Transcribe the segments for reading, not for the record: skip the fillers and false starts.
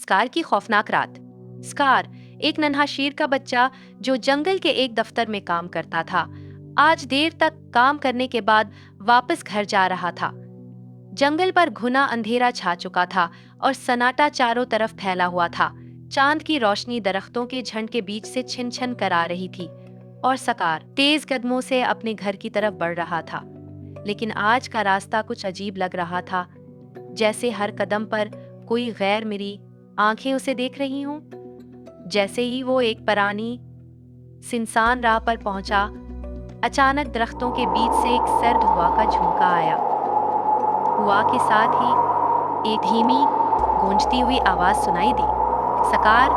Scar की खौफनाक रात। स्कार एक नन्हा शेर का बच्चा जो जंगल के एक दफ्तर में काम करता था, आज देर तक काम करने के बाद वापस घर जा रहा था। जंगल पर घुना अंधेरा छा चुका था और सन्नाटा चारों तरफ फैला हुआ था। चांद की रोशनी दरख्तों के झंड के बीच से छिन छिन कर आ रही थी और स्कार तेज कदमों से अपने घर की तरफ बढ़ रहा था। लेकिन आज का रास्ता कुछ अजीब लग रहा था, जैसे हर कदम पर कोई गैर मिरी आंखें उसे देख रही हों। जैसे ही वो एक पुरानी सुनसान राह पर पहुंचा, अचानक दरख्तों के बीच से एक सर्द हवा का झोंका आया। हवा के साथ ही एक धीमी गूंजती हुई आवाज सुनाई दी, स्कार,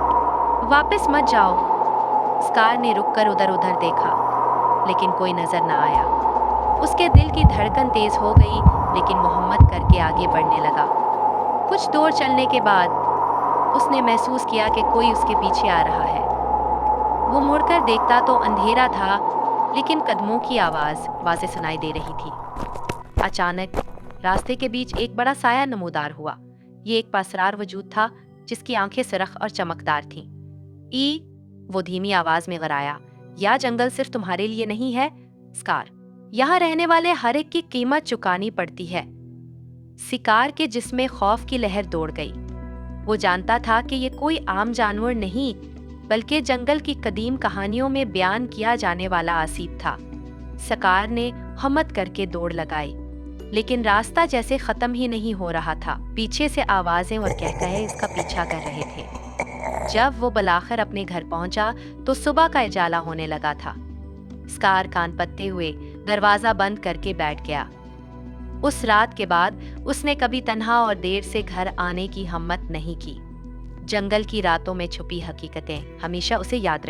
वापस मत जाओ। स्कार ने रुककर उधर उधर देखा, लेकिन कोई नजर न आया। उसके दिल की धड़कन तेज हो गई, लेकिन मोहम्मद करके आगे बढ़ने लगा। कुछ दूर चलने के बाद उसने महसूस किया कि कोई उसके पीछे आ रहा है। वो मुड़कर देखता तो अंधेरा था, लेकिन कदमों की आवाज वाज़ेह सुनाई दे रही थी। अचानक रास्ते के बीच एक बड़ा साया नमूदार हुआ। ये एक पासरार वजूद था जिसकी आंखें सुरख और चमकदार थीं। वो धीमी आवाज में गराया, यह जंगल सिर्फ तुम्हारे लिए नहीं है स्कार, यहाँ रहने वाले हर एक की कीमत चुकानी पड़ती है। शिकार के जिस्म खौफ की लहर दौड़ गई। वो जानता था कि ये कोई आम जानवर नहीं, बल्कि जंगल की कदीम कहानियों में बयान किया जाने वाला आसिफ था। शिकार ने हिम्मत करके दौड़ लगाई, लेकिन रास्ता जैसे खत्म ही नहीं हो रहा था। पीछे से आवाजें और कहकहे इसका पीछा कर रहे थे। जब वो बलाखिर अपने घर पहुंचा तो सुबह का उजाला होने लगा था। स्कार कान पत्ते हुए दरवाजा बंद करके बैठ गया। उस रात के बाद उसने कभी तन्हा और देर से घर आने की हिम्मत नहीं की। जंगल की रातों में छुपी हकीकतें हमेशा उसे याद रही।